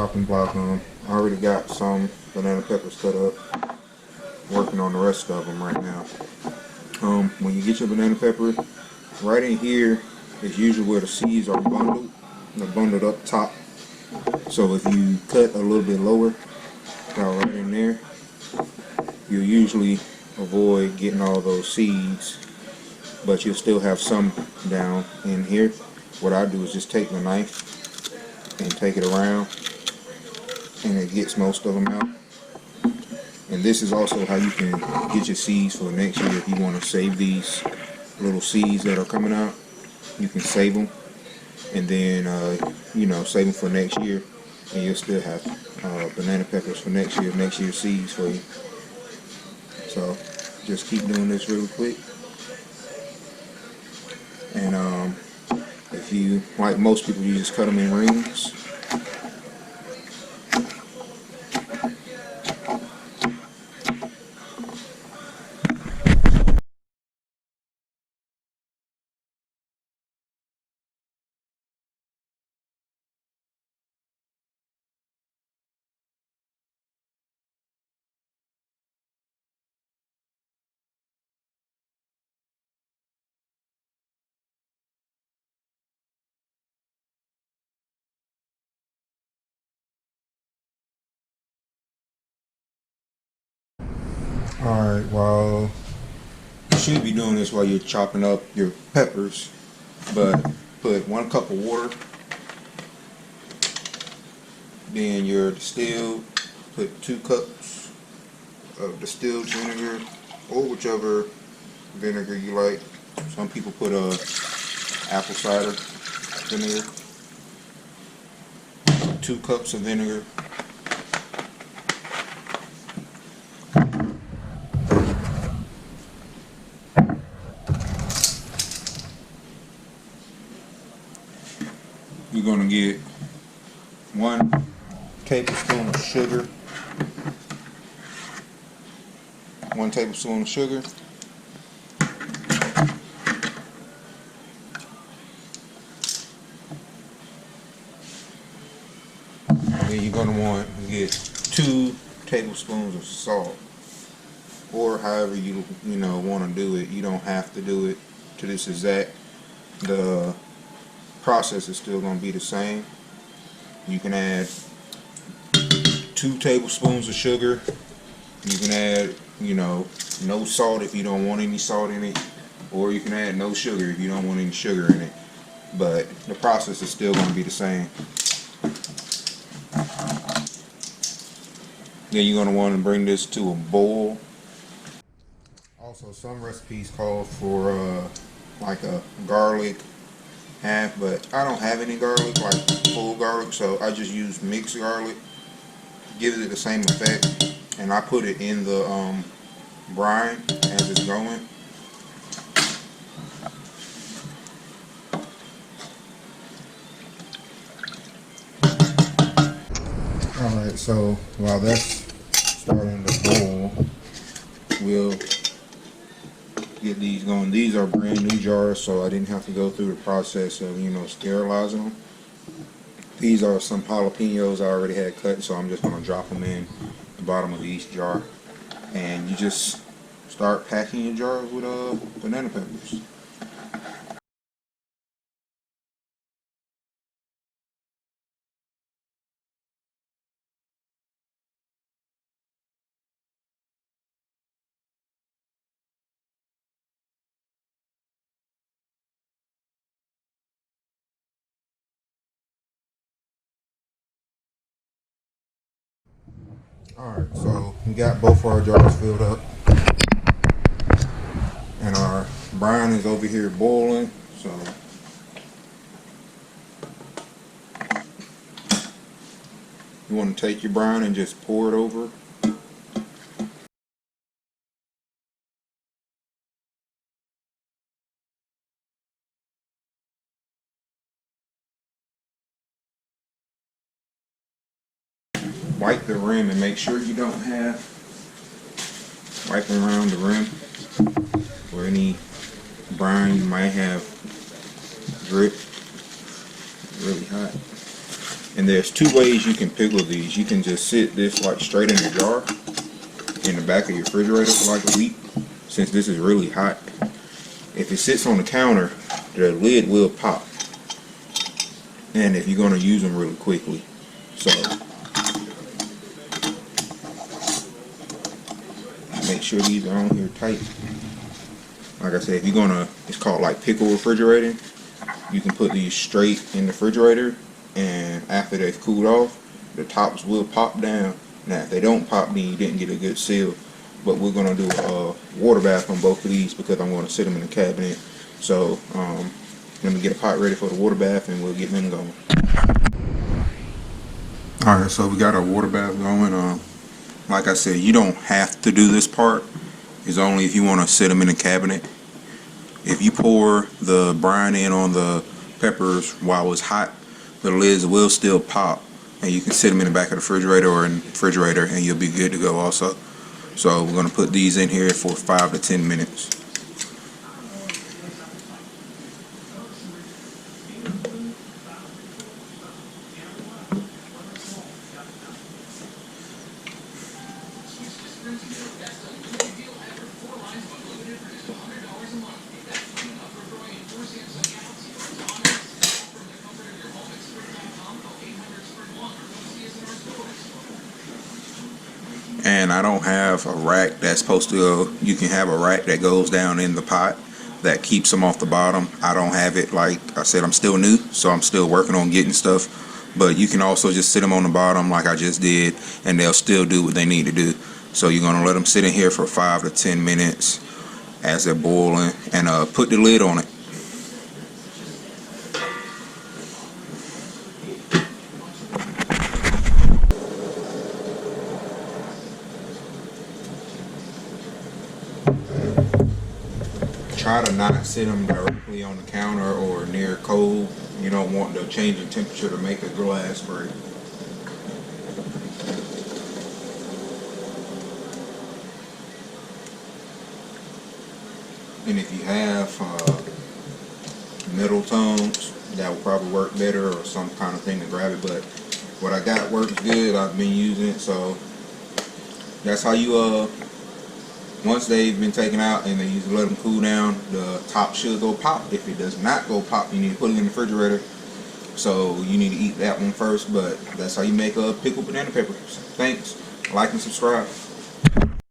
chopping block. I already got some banana peppers cut up. Working on the rest of them right now. When you get your banana pepper, right in here is usually where the seeds are bundled. They're bundled up top. So if you cut a little bit lower, right in there, you usually avoid getting all those seeds, but you'll still have some down in here. What I do is just take the knife and take it around, and it gets most of them out. And this is also how you can get your seeds for next year. If you want to save these little seeds that are coming out, you can save them, and then save them for next year, and you'll still have banana peppers for next year's seeds for you. So just keep doing this really quick. And if you, like most people, you just cut them in rings. Alright, well, you should be doing this while you're chopping up your peppers, but put 1 cup of water, then your distilled, put 2 cups of distilled vinegar, or whichever vinegar you like. Some people put apple cider vinegar. 2 cups of vinegar. You're going to get 1 tablespoon of sugar. 1 tablespoon of sugar. And then you're going to want to get 2 tablespoons of salt, or however you want to do it. You don't have to do it to this exact. The process is still going to be the same. You can add 2 tablespoons of sugar. You can add, no salt if you don't want any salt in it, or you can add no sugar if you don't want any sugar in it. But the process is still going to be the same. Then you're going to want to bring this to a boil. Also, some recipes call for like a garlic half, but I don't have any garlic, like full garlic, so I just use mixed garlic. Gives it the same effect, and I put it in the brine as it's going. Alright, so while that's starting to boil, we'll get these going. These are brand new jars, so I didn't have to go through the process of sterilizing them. These are some jalapenos I already had cut, so I'm just going to drop them in the bottom of each jar, and you just start packing your jars with banana peppers. Alright, so we got both our jars filled up, and our brine is over here boiling, so you want to take your brine and just pour it over. Wipe the rim and make sure you don't have wiping around the rim or any brine you might have drip. Really hot. And there's two ways you can pickle these. You can just sit this like straight in the jar in the back of your refrigerator for like a week, since this is really hot. If it sits on the counter, the lid will pop, and if you're going to use them really quickly. So make sure these are on here tight. Like I said, if you're gonna, it's called like pickle refrigerating. You can put these straight in the refrigerator, and after they've cooled off, the tops will pop down. Now if they don't pop, then you didn't get a good seal. But we're gonna do a water bath on both of these because I'm gonna sit them in the cabinet. So let me get a pot ready for the water bath and we'll get them going. Alright, so we got our water bath going. Like I said, you don't have to do this part. It's only if you want to sit them in the cabinet. If you pour the brine in on the peppers while it's hot, the lids will still pop, and you can sit them in the back of the refrigerator or in the refrigerator, and you'll be good to go also. So we're going to put these in here for 5 to 10 minutes. And I don't have a rack that's supposed to go. You can have a rack that goes down in the pot that keeps them off the bottom. I don't have it. Like I said, I'm still new, so I'm still working on getting stuff. But you can also just sit them on the bottom like I just did, and they'll still do what they need to do. So you're going to let them sit in here for 5 to 10 minutes as they're boiling, and put the lid on it. Try to not sit them directly on the counter or near cold. You don't want the change in temperature to make a glass break. And if you have metal tongs, that will probably work better, or some kind of thing to grab it. But what I got works good. I've been using it, so that's how you once they've been taken out and then you let them cool down, the top should go pop. If it does not go pop, you need to put it in the refrigerator. So you need to eat that one first, but that's how you make pickled banana peppers. Thanks. Like and subscribe.